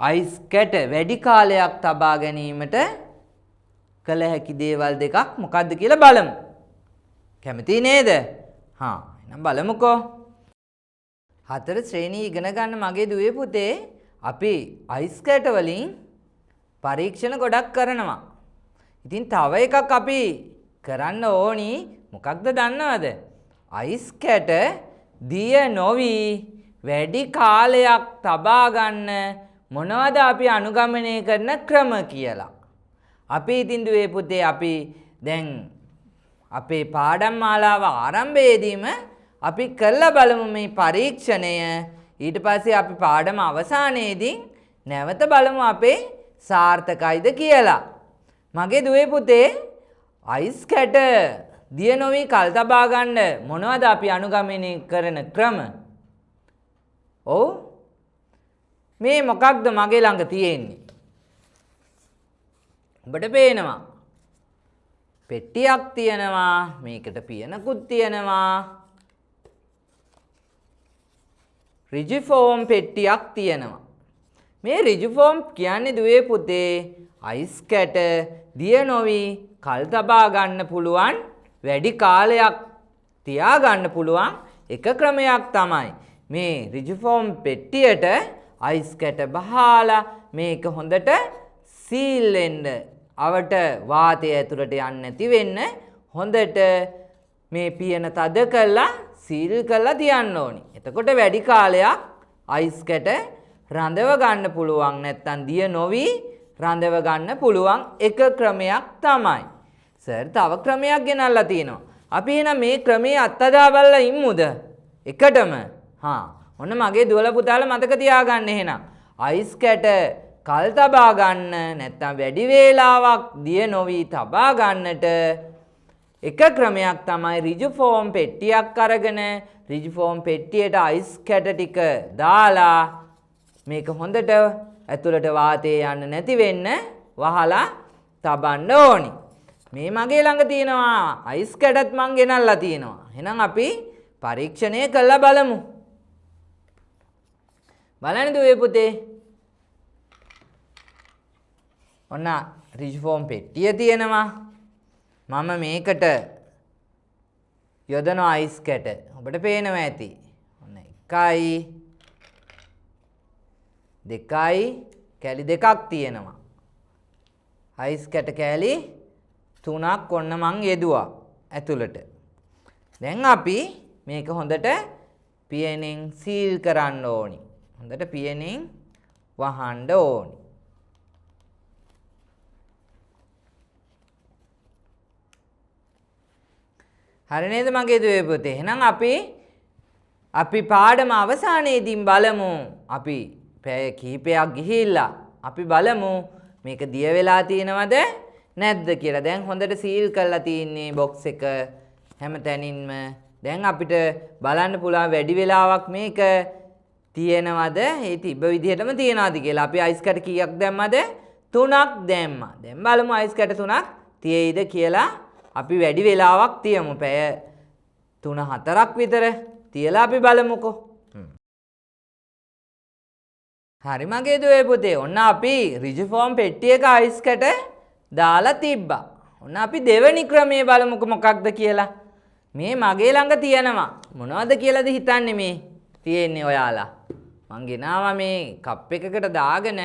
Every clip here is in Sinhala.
අයිස් කැට වැඩි කාලයක් තබා ගැනීමට කළ හැකි දේවල් දෙකක් මොකක්ද කියලා බලමු. කැමති නේද? එහෙනම් බලමුකෝ. 4 ශ්‍රේණිය ඉගෙන ගන්න මගේ දුවේ පුතේ අපි අයිස් කැට වලින් පරීක්ෂණ ගොඩක් කරනවා. ඉතින් තව එකක් අපි කරන්න ඕනි මොකක්ද දන්නවද? අයිස් කැට දිය නොවි වැඩි කාලයක් තබා ගන්න මොනවද අපි අනුගමනය කරන ක්‍රම කියලා. අපි ඉතින් දුවේ පුතේ අපි දැන් අපේ පාඩම් මාලාව ආරම්භයේදීම අපි කරලා බලමු මේ පරීක්ෂණය. ඊට පස්සේ අපි පාඩම අවසානයේදී නැවත බලමු අපේ සාර්ථකයිද කියලා. මගේ දුවේ පුතේ අයිස් කැට දිය නොවි කල් තබා ගන්න මොනවද අපි අනුගමනය කරන ක්‍රම? ඔව් මේ මොකක්ද මගේ ළඟ තියෙන්නේ? ඔබට පේනවා පෙට්ටියක් තියෙනවා, මේකට පියනකුත් තියෙනවා, ඍජු ෆෝම් පෙට්ටියක් තියෙනවා. මේ ඍජු ෆෝම් කියන්නේ දුවේ පුතේ අයිස් කැට දිය නොවි කල් තබා ගන්න පුළුවන් වැඩි කාලයක් තියා ගන්න පුළුවන් එක ක්‍රමයක් තමයි මේ ඍජු ෆෝම් පෙට්ටියට අයිස් කැට බහලා මේක හොඳට සීල් වෙන්න අවට වාතය ඇතුළට යන්නේ නැති වෙන්න හොඳට මේ පියන තද කරලා සීල් කරලා තියන්න ඕනි. එතකොට වැඩි කාලයක් අයිස් කැට රඳව ගන්න පුළුවන්, නැත්තම් දිය නොවි රඳව ගන්න පුළුවන් එක ක්‍රමයක් තමයි. සර් තව ක්‍රමයක් ගෙනල්ලා තියෙනවා. අපි එහෙනම් මේ ක්‍රමයේ අත්දැක බලලා ඉමුද? එකටම. ඔන්න මගේ දුවල පුතාලා මතක තියාගන්න එහෙනම්. අයිස් කැට කල් තබා ගන්න නැත්තම් වැඩි වේලාවක් දිය නොවි තබා ගන්නට එක ක්‍රමයක් තමයි ඍජු ෆෝම් පෙට්ටියක් අරගෙන ඍජු ෆෝම් පෙට්ටියට අයිස් කැට ටික දාලා මේක හොඳට ඇතුළට වාතය යන්න නැති වෙන්න වහලා තබන්න ඕනි. මේ මගේ ළඟ තියෙනවා අයිස් කැටත් මං ගෙනල්ලා තියෙනවා. එහෙනම් අපි පරීක්ෂණය කරලා බලමු. බලන්න දුවේ පුතේ. ඔන්න ඍජු ෆෝම් පෙට්ටිය තියෙනවා. මම මේකට යොදනවා අයිස් කැට. ඔබට පේනවා ඇති. ඔන්න 1යි 2යි කැලි දෙකක් තියෙනවා. අයිස් කැට කැලි 3ක් ඔන්න මං යෙදුවා ඇතුළට. දැන් අපි මේක හොඳට පියනෙන් සීල් කරන්න ඕනි. හොඳට පියනෙන් වහන්න ඕනි. හරි නේද මගේ දුවේ පුතේ? එහෙනම් අපි පාඩම අවසානයේදී බලමු. අපි පැය කිහිපයක් ගිහිල්ලා අපි බලමු මේක දිය වෙලා තියෙනවද නැද්ද කියලා. දැන් හොඳට සීල් කරලා තියෙන්නේ බොක්ස් එක හැම තැනින්ම. දැන් අපිට බලන්න පුළුවන් වැඩි වෙලාවක් මේක තියෙනවද? ඒ තිබ්බ විදිහටම තියනවාද කියලා. අපි අයිස් කැට කීයක් දැම්මද? 3ක් දැම්මා. දැන් බලමු අයිස් කැට 3ක් තියෙයිද කියලා. අපි වැඩි වෙලාවක් තියමු. පැය 3-4ක් විතර තියලා අපි බලමුකෝ. හරි මගේ දුවේ පුතේ. ඔන්න අපි ඍජු ෆෝම් පෙට්ටියක අයිස් කැට දාලා තිබ්බා. ඔන්න අපි දෙවෙනි ක්‍රමයේ බලමුකෝ මොකක්ද කියලා. මේ මගේ ළඟ තියෙනවා. මොනවද කියලාද හිතන්නේ මේ තියෙන්නේ ඔයාලා? මං ගෙනාවා මේ කප් එකකට දාගෙන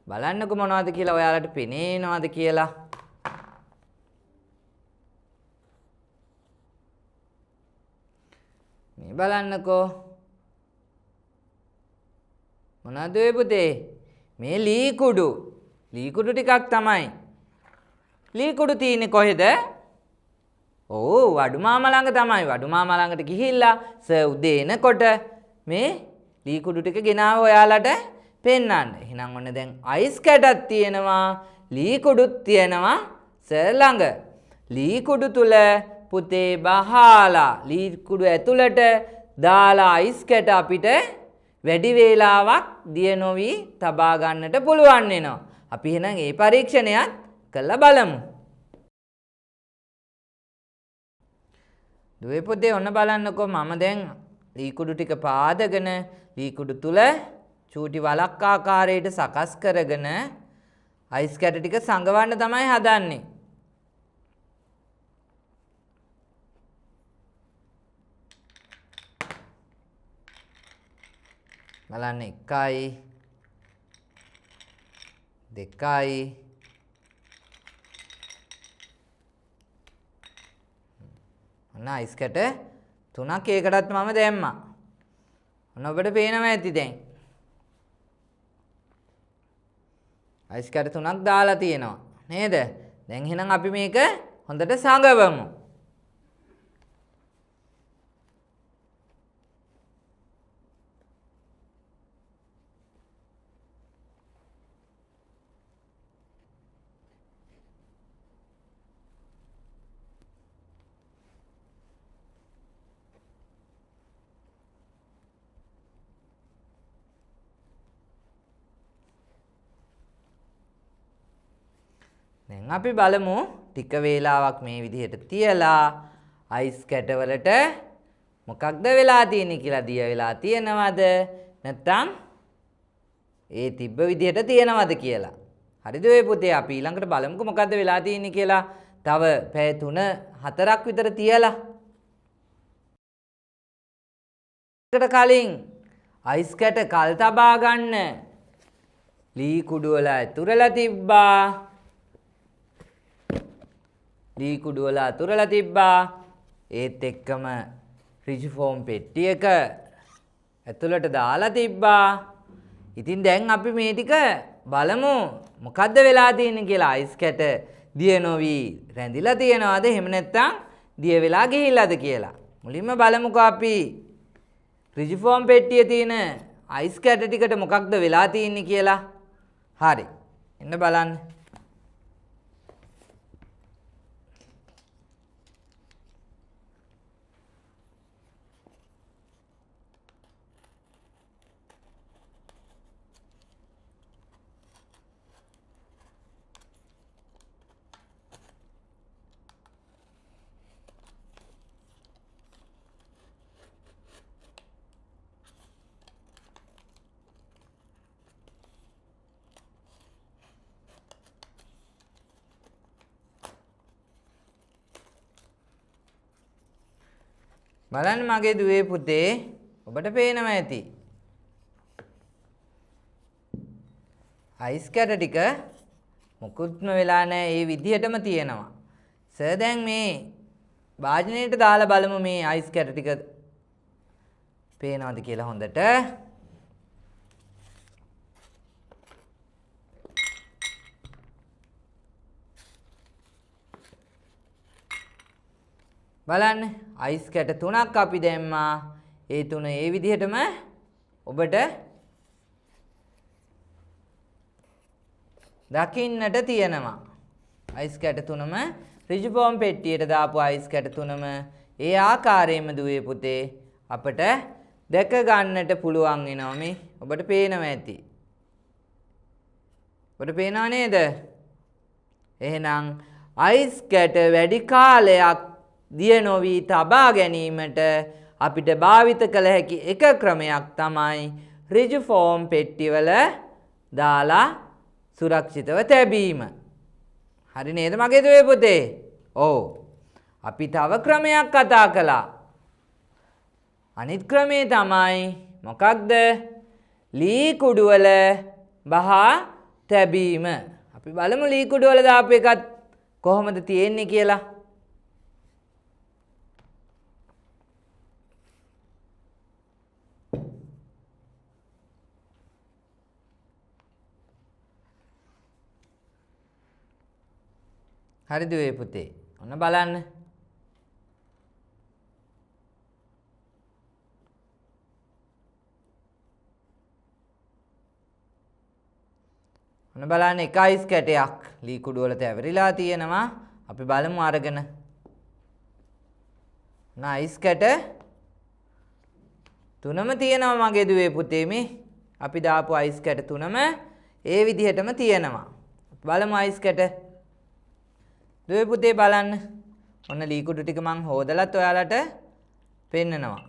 බලන්නකෝ මොනවද කියලා ඔයාලට පේනවද කියලා. මේ බලන්නකෝ. මොනවද ඔය පුතේ? මේ ලී කුඩු ටිකක් තමයි. ලී කුඩු තියෙන්නේ කොහෙද? ඔව් වඩු මාමා ළඟ තමයි. වඩු මාමා ළඟට ගිහිල්ලා සර් උදේ එනකොට මේ ලී කුඩු ටික ගෙනාව ඔයාලට පෙන්නන්න. එහෙනම් ඔන්න දැන් අයිස් කැටක් තියෙනවා, ලී කුඩුත් තියෙනවා සර් ළඟ. ලී කුඩු තුල පුතේ බහලා ලී කුඩු ඇතුළට දාලා අයිස් කැට අපිට වැඩි වේලාවක් දිය නොවි තබා ගන්නට පුළුවන් වෙනවා. අපි එහෙනම් මේ පරීක්ෂණයත් කරලා බලමු. දුවේ පුතේ ඔන්න බලන්නකෝ මම දැන් ලී කුඩු ටික පාදගෙන ලී කුඩු තුල චූටි වලක් ආකාරයට සකස් කරගෙන අයිස් කැට ටික සංගවන්න තමයි හදන්නේ. බලන්න 1යි 2යි ඔන්න අයිස් කැට 3ක් ඒකටත් මම දැම්මා. ඔන්න ඔබට පේනවා ඇති දැන්. අයිස් කැට 3ක් දාලා තියෙනවා නේද? දැන් එහෙනම් අපි මේක හොඳට සංගවමු. දැන් අපි බලමු ටික වේලාවක් මේ විදිහට තියලා අයිස් කැටවලට මොකක්ද වෙලා තියෙන්නේ කියලා. දිය වෙලා තියෙනවද නැත්නම් ඒ තිබ්බ විදිහට තියෙනවද කියලා. හරිද ඔය පුතේ? අපි ඊළඟට බලමුකෝ මොකක්ද වෙලා තියෙන්නේ කියලා. තව පැය 3-4ක් විතර තියලා. ඒකට කලින් අයිස් කැට කල් තබා ගන්න ලී කුඩු වල ඇතුරලා තිබ්බා. ලී කුඩු වල අතුරලා තිබ්බා. ඒත් එක්කම රිජිෆෝම් පෙට්ටියක ඇතුළට දාලා තිබ්බා. ඉතින් දැන් අපි මේ ටික බලමු මොකද්ද වෙලා තියෙන්නේ කියලා. අයිස් කැට දිය නොවි රැඳිලා තියනවාද එහෙම නැත්නම් දිය වෙලා ගිහිල්ලාද කියලා. මුලින්ම බලමුකෝ අපි රිජිෆෝම් පෙට්ටියේ තියෙන අයිස් කැට ටිකට මොකක්ද වෙලා තියෙන්නේ කියලා. හරි. එන්න බලන්න. බලන්න මගේ දුවේ පුතේ ඔබට පේනවා ඇති. අයිස් කැට ටික මොකුත්ම වෙලා නැහැ. ඒ විදිහටම තියෙනවා. සර් දැන් මේ වාජනයේට දාලා බලමු මේ අයිස් කැට ටික පේනවද කියලා හොඳට. බලන්න අයිස් කැට 3ක් අපි දැම්මා. ඒ 3 ඒ විදිහටම ඔබට දකින්නට තියෙනවා. අයිස් කැට 3ම රිජිෆෝම් පෙට්ටියට දාපු අයිස් කැට 3ම ඒ ආකාරයෙන්ම දුවේ පුතේ අපට දැක ගන්නට පුළුවන් වෙනවා. මේ ඔබට පේනවා ඇති. ඔබට පේනව නේද? එහෙනම් අයිස් කැට වැඩි කාලයක් දිය නොවි තබා ගැනීමට අපිට භාවිත කළ හැකි එක ක්‍රමයක් තමයි රිජිෆෝම් පෙට්ටිවල දාලා සුරක්ෂිතව තැබීම. හරි නේද මගේ දුවේ පුතේ? ඔව්. අපි තව ක්‍රමයක් කතා කළා. අනිත් ක්‍රමය තමයි මොකක්ද? ලී කුඩු වල බහා තැබීම. අපි බලමු ලී කුඩු වල දාපු එකත් කොහොමද තියෙන්නේ කියලා. හරිද ඔය පුතේ? ඔන්න බලන්න. ඔන්න බලන්න එක අයිස් කැටයක් ලී කුඩු වල තැවරිලා තියෙනවා. අපි බලමු අරගෙන. ඔන්න අයිස් කැට 3ම තියෙනවා මගේ දුවේ පුතේ. මේ අපි දාපු අයිස් කැට 3ම ඒ විදිහටම තියෙනවා. බලමු අයිස් කැට. දුවේ පුතේ බලන්න. ඔන්න ලී කුඩු ටික මං හොදලත් ඔයාලට පෙන්නනවා.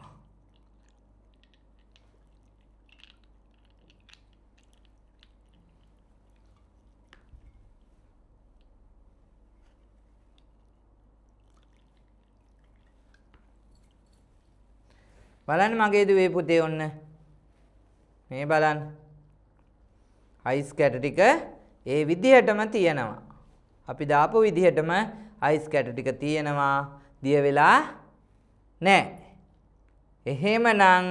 බලන්න මගේ දුවේ පුතේ ඔන්න මේ බලන්න අයිස් කැට ටික ඒ විදිහටම තියෙනවා. අපි දාපු විදිහටම අයිස් කැට ටික තියෙනවා. දිය වෙලා නැහැ. එහෙමනම්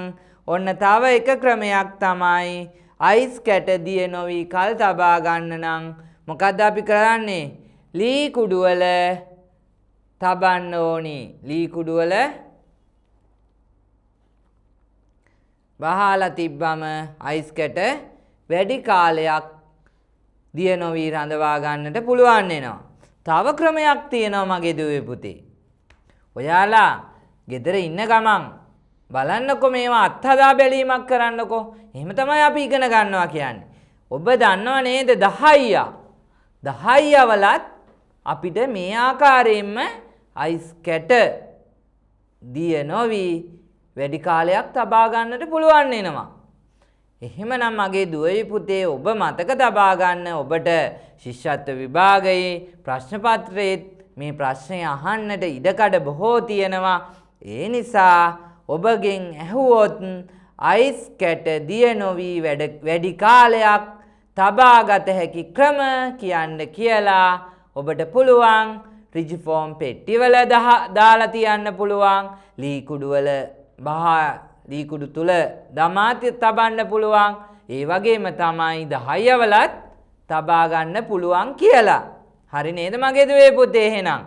ඔන්න තව එක ක්‍රමයක් තමයි අයිස් කැට දිය නොවි කල් තබා ගන්න නම් මොකද්ද අපි කරන්නේ? ලී කුඩු වල තබන්න ඕනි. ලී කුඩු වල වහලා තිබ්බම අයිස් කැට වැඩි කාලයක් දිය නොවි රඳවා ගන්නට පුළුවන් වෙනවා. තව ක්‍රමයක් තියෙනවා මගේ දුවේ පුතේ. ඔයාලා ගෙදර ඉන්න ගමන් බලන්නකො මේවා අත්හදා බැලීමක් කරන්නකො. එහෙම තමයි අපි ඉගෙන ගන්නවා කියන්නේ. ඔබ දන්නව නේද 10යියා? 10යියා වලත් අපිට මේ ආකාරයෙන්ම අයිස් කැට දිය නොවි වැඩි කාලයක් තබා ගන්නට පුළුවන් වෙනවා. එහෙමනම් මගේ දුවේ පුතේ ඔබ මතක තබා ගන්න ඔබට ශිෂ්‍යත්ව විභාගයේ ප්‍රශ්න පත්‍රයේ මේ ප්‍රශ්නය අහන්නට ඉඩකඩ බොහෝ තියෙනවා. ඒ නිසා ඔබගෙන් ඇහුවොත් අයිස් කැට දිය නොවි වැඩි කාලයක් තබා ගත හැකි ක්‍රම කියන්න කියලා ඔබට පුළුවන්. ඍජු ෆෝම් පෙට්ටිවල දාලා තියන්න පුළුවන්. ලී කුඩු වල ලී කුඩු තුල දමා තබන්න පුළුවන්. ඒ වගේම තමයි 10 වලත් තබා ගන්න පුළුවන් කියලා. හරි නේද මගේ දුවේ පුතේ? එහෙනම්